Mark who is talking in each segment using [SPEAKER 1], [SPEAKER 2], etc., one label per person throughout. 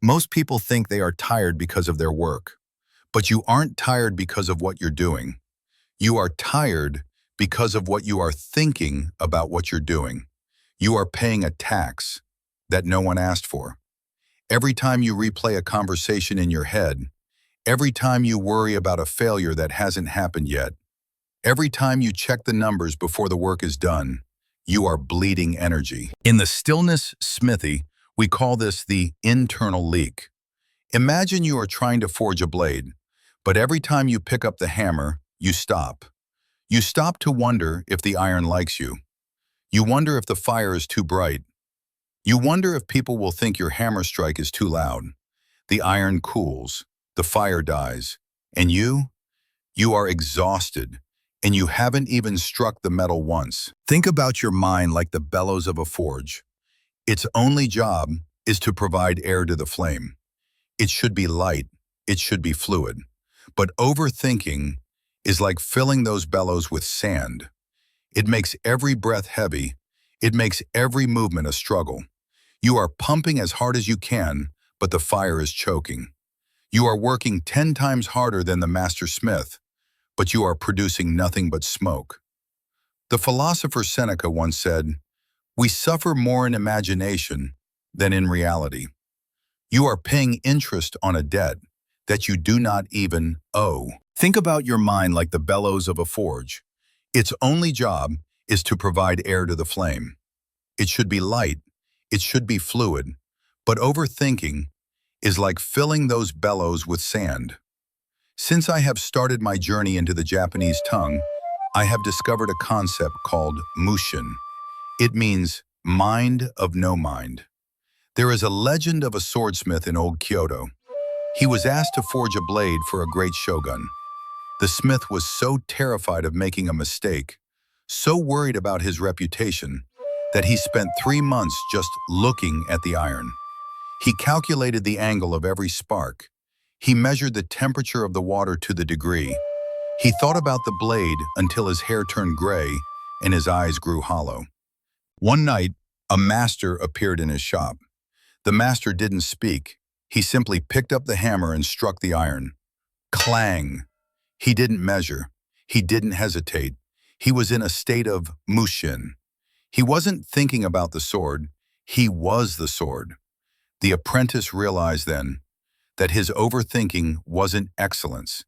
[SPEAKER 1] Most people think they are tired because of their work, but you aren't tired because of what you're doing. You are tired because of what you are thinking about what you're doing. You are paying a tax that no one asked for. Every time you replay a conversation in your head, every time you worry about a failure that hasn't happened yet, every time you check the numbers before the work is done, you are bleeding energy. In the Stillness Smithy, we call this the internal leak. Imagine you are trying to forge a blade, but every time you pick up the hammer, you stop. You stop to wonder if the iron likes you. You wonder if the fire is too bright. You wonder if people will think your hammer strike is too loud. The iron cools, the fire dies, and you are exhausted, and you haven't even struck the metal once. Think about your mind like the bellows of a forge. Its only job is to provide air to the flame. It should be light, it should be fluid. But overthinking is like filling those bellows with sand. It makes every breath heavy. It makes every movement a struggle. You are pumping as hard as you can, but the fire is choking. You are working 10 times harder than the master smith, but you are producing nothing but smoke. The philosopher Seneca once said, "We suffer more in imagination than in reality." You are paying interest on a debt that you do not even owe. Think about your mind like the bellows of a forge. Its only job is to provide air to the flame. It should be light, it should be fluid, but overthinking is like filling those bellows with sand. Since I have started my journey into the Japanese tongue, I have discovered a concept called Mushin. It means mind of no mind. There is a legend of a swordsmith in old Kyoto. He was asked to forge a blade for a great shogun. The smith was so terrified of making a mistake, so worried about his reputation, that he spent 3 months just looking at the iron. He calculated the angle of every spark. He measured the temperature of the water to the degree. He thought about the blade until his hair turned gray and his eyes grew hollow. One night, a master appeared in his shop. The master didn't speak. He simply picked up the hammer and struck the iron. Clang! He didn't measure. He didn't hesitate. He was in a state of Mushin. He wasn't thinking about the sword. He was the sword. The apprentice realized then that his overthinking wasn't excellence.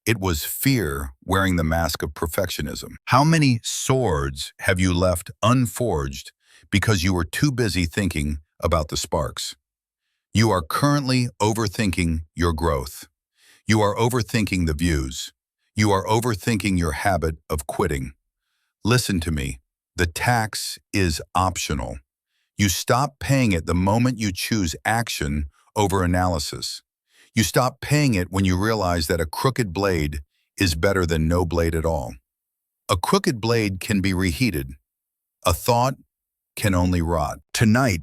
[SPEAKER 1] It was fear wearing the mask of perfectionism. How many swords have you left unforged because you were too busy thinking about the sparks? You are currently overthinking your growth. You are overthinking the views. You are overthinking your habit of quitting. Listen to me. The tax is optional. You stop paying it the moment you choose action over analysis. You stop paying it when you realize that a crooked blade is better than no blade at all. A crooked blade can be reheated. A thought can only rot. Tonight,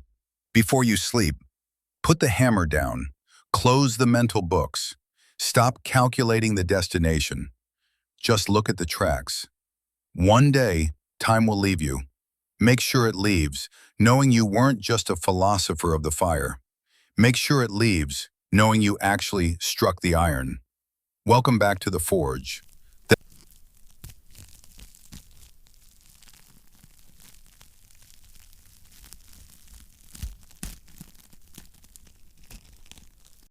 [SPEAKER 1] before you sleep, put the hammer down. Close the mental books. Stop calculating the destination. Just look at the tracks. One day, time will leave you. Make sure it leaves, knowing you weren't just a philosopher of the fire. Make sure it leaves, knowing you actually struck the iron. Welcome back to the forge.